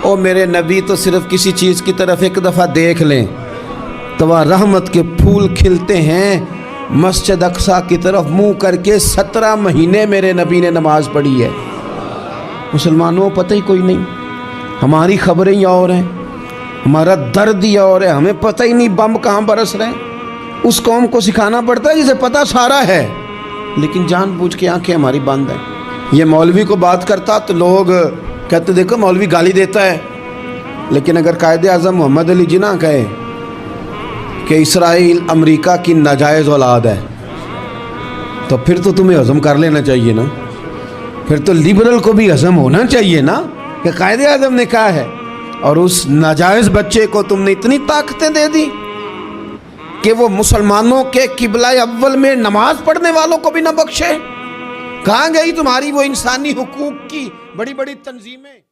ओ मेरे नबी तो सिर्फ किसी चीज़ की तरफ एक दफ़ा देख लें तो वह रहमत के फूल खिलते हैं। मस्जिद अक्सा की तरफ मुंह करके 17 महीने मेरे नबी ने नमाज पढ़ी है। मुसलमानों पता ही कोई नहीं, हमारी खबरें ही और हैं, हमारा दर्द ही और है, हमें पता ही नहीं बम कहाँ बरस रहे हैं। उस कौम को सिखाना पड़ता है जिसे पता सारा है, लेकिन जानबूझ के आंखें हमारी बंद हैं। ये मौलवी को बात करता तो लोग कहते देखो मौलवी गाली देता है, लेकिन अगर कायदे आज़म मोहम्मद अली जिन्ना कहे कि इसराइल अमेरिका की नाजायज़ औलाद है तो फिर तो तुम्हें हज़म कर लेना चाहिए ना। फिर तो लिबरल को भी हज़म होना चाहिए ना कि कायदे आज़म ने कहा है, और उस नाजायज़ बच्चे को तुमने इतनी ताकतें दे दी कि वो मुसलमानों के किबला अव्वल में नमाज पढ़ने वालों को भी न बख्शे। कहाँ गई तुम्हारी वो इंसानी हुकूक की बड़ी बड़ी तंजीमें।